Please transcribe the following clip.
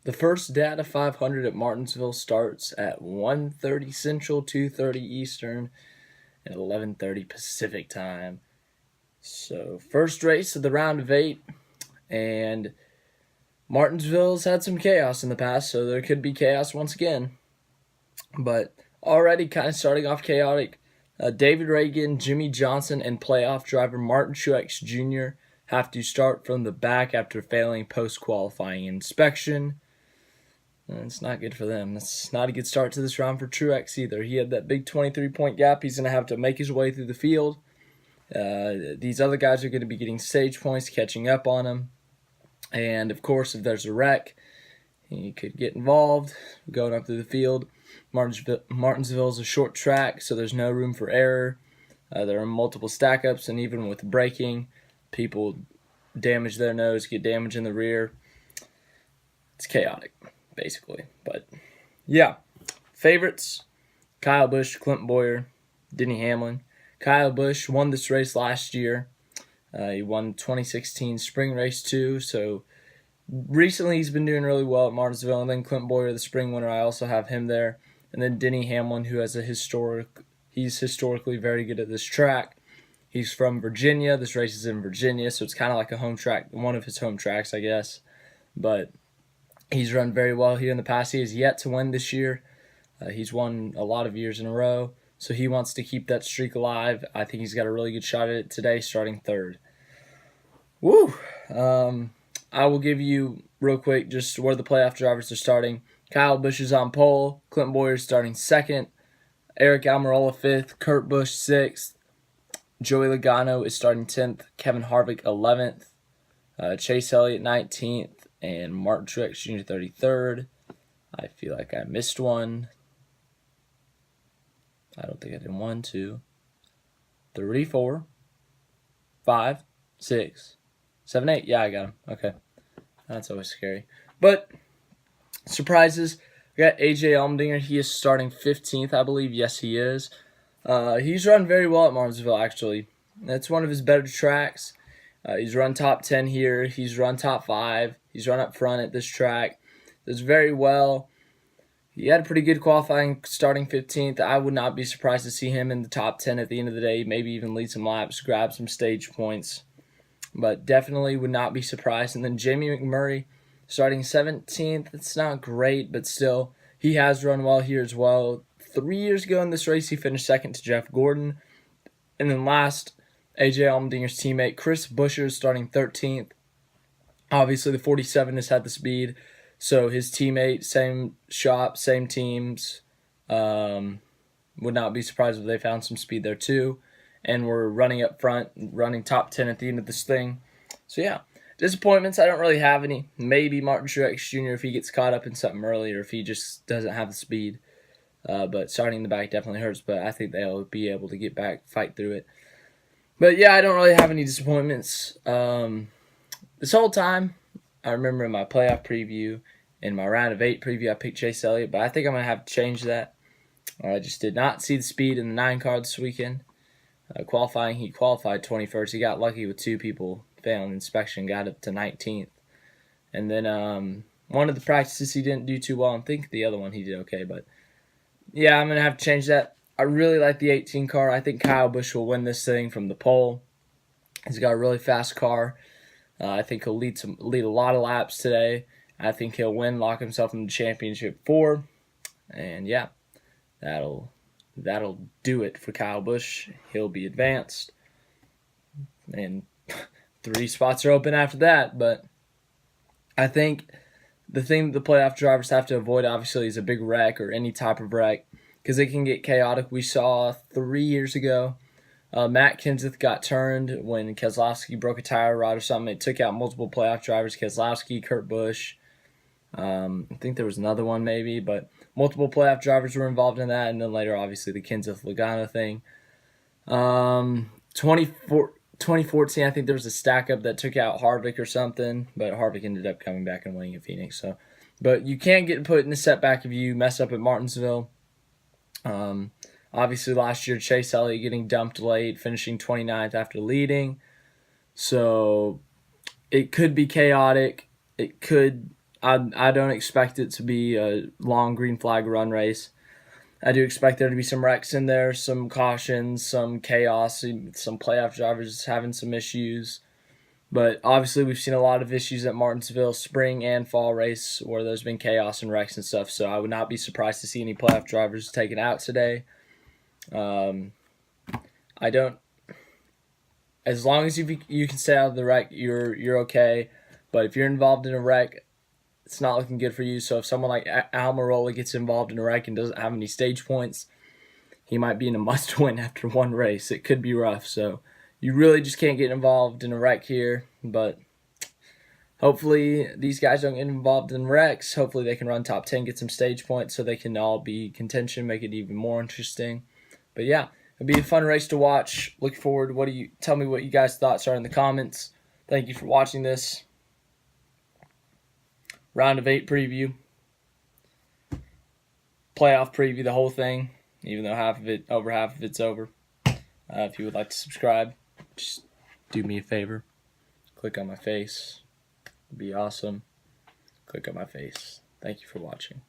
The first Data 500 at Martinsville starts at 1:30 Central, 2:30 Eastern, and 11:30 Pacific time. So first race of the round of 8, and Martinsville's had some chaos in the past, so there could be chaos once again. But already kind of starting off chaotic. David Reagan, Jimmy Johnson, and playoff driver Martin Truex Jr. have to start from the back after failing post-qualifying inspection. And it's not good for them. That's not a good start to this round for Truex either. He had that big 23-point gap. He's going to have to make his way through the field. These other guys are going to be getting stage points, catching up on him. And, of course, if there's a wreck, he could get involved going up through the field. Martinsville is a short track, so there's no room for error. There are multiple stack-ups, and even with braking, people damage their nose, get damage in the rear. It's chaotic, basically. But, yeah. Favorites, Kyle Busch, Clint Bowyer, Denny Hamlin. Kyle Busch won this race last year. He won 2016 Spring Race 2, so recently he's been doing really well at Martinsville. And then Clint Bowyer, the spring winner, I also have him there. And then Denny Hamlin, who has he's historically very good at this track. He's from Virginia. This race is in Virginia, so it's kind of like a home track, one of his home tracks, I guess. But he's run very well here in the past. He has yet to win this year. He's won a lot of years in a row, so he wants to keep that streak alive. I think he's got a really good shot at it today, starting third. Woo! I will give you, real quick, just where the playoff drivers are starting. Kyle Busch is on pole. Clint Bowyer is starting second. Eric Almirola 5th. Kurt Busch 6th. Joey Logano is starting 10th. Kevin Harvick 11th. Chase Elliott 19th. And Martin Truex Jr. 33rd. I feel like I missed one. I don't think I did 1, 2, 3, 4, 5, 6, 7, 8. Yeah, I got him. Okay. That's always scary. But surprises. We got AJ Allmendinger. He is starting 15th, I believe. Yes, he is. He's run very well at Martinsville, actually. That's one of his better tracks. He's run top 10 here. He's run top 5. He's run up front at this track. Does very well. He had a pretty good qualifying, starting 15th. I would not be surprised to see him in the top 10 at the end of the day, maybe even lead some laps, grab some stage points. But definitely would not be surprised. And then Jamie McMurray starting 17th. It's not great, but still, he has run well here as well. 3 years ago in this race, he finished second to Jeff Gordon. And then last, AJ Allmendinger's teammate, Chris Buescher, starting 13th. Obviously, the 47 has had the speed. So his teammate, same shop, same teams, would not be surprised if they found some speed there too. And we're running up front, running top 10 at the end of this thing. So yeah, disappointments, I don't really have any. Maybe Martin Truex Jr. if he gets caught up in something early or if he just doesn't have the speed. But starting in the back definitely hurts, but I think they'll be able to get back, fight through it. But yeah, I don't really have any disappointments. This whole time, I remember in my playoff preview, in my round of 8 preview, I picked Chase Elliott, but I think I'm going to have to change that. I just did not see the speed in the 9 car this weekend. Qualifying, he qualified 21st. He got lucky with 2 people failing inspection, got up to 19th. And then one of the practices he didn't do too well. I think the other one he did okay, but yeah, I'm going to have to change that. I really like the 18 car. I think Kyle Busch will win this thing from the pole. He's got a really fast car. I think he'll lead a lot of laps today. I think he'll win, lock himself in the championship 4. And yeah, that'll do it for Kyle Busch. He'll be advanced. And 3 spots are open after that. But I think the thing that the playoff drivers have to avoid, obviously, is a big wreck or any type of wreck, because it can get chaotic. We saw 3 years ago, Matt Kenseth got turned when Keselowski broke a tire rod or something. It took out multiple playoff drivers, Keselowski, Kurt Busch. I think there was another one maybe, but multiple playoff drivers were involved in that. And then later, obviously, the Kenseth-Logano thing. 2014, I think there was a stack-up that took out Harvick or something, but Harvick ended up coming back and winning at Phoenix. So, but you can't get put in a setback if you mess up at Martinsville. Obviously, last year, Chase Elliott getting dumped late, finishing 29th after leading. So, it could be chaotic. It could I don't expect it to be a long green flag run race. I do expect there to be some wrecks in there, some cautions, some chaos, some playoff drivers having some issues. But obviously, we've seen a lot of issues at Martinsville spring and fall race where there's been chaos and wrecks and stuff. So I would not be surprised to see any playoff drivers taken out today. I don't. As long as you can stay out of the wreck, you're okay. But if you're involved in a wreck, it's not looking good for you. So if someone like Almirola gets involved in a wreck and doesn't have any stage points, he might be in a must-win after one race. It could be rough. So you really just can't get involved in a wreck here. But hopefully these guys don't get involved in wrecks. Hopefully they can run top 10, get some stage points so they can all be contention, make it even more interesting. But yeah, it'll be a fun race to watch. Look forward. Tell me what you guys' thoughts are in the comments. Thank you for watching this. Round of 8 preview. Playoff preview, the whole thing. Even though half of it's over. If you would like to subscribe, just do me a favor. Click on my face. It'd be awesome. Click on my face. Thank you for watching.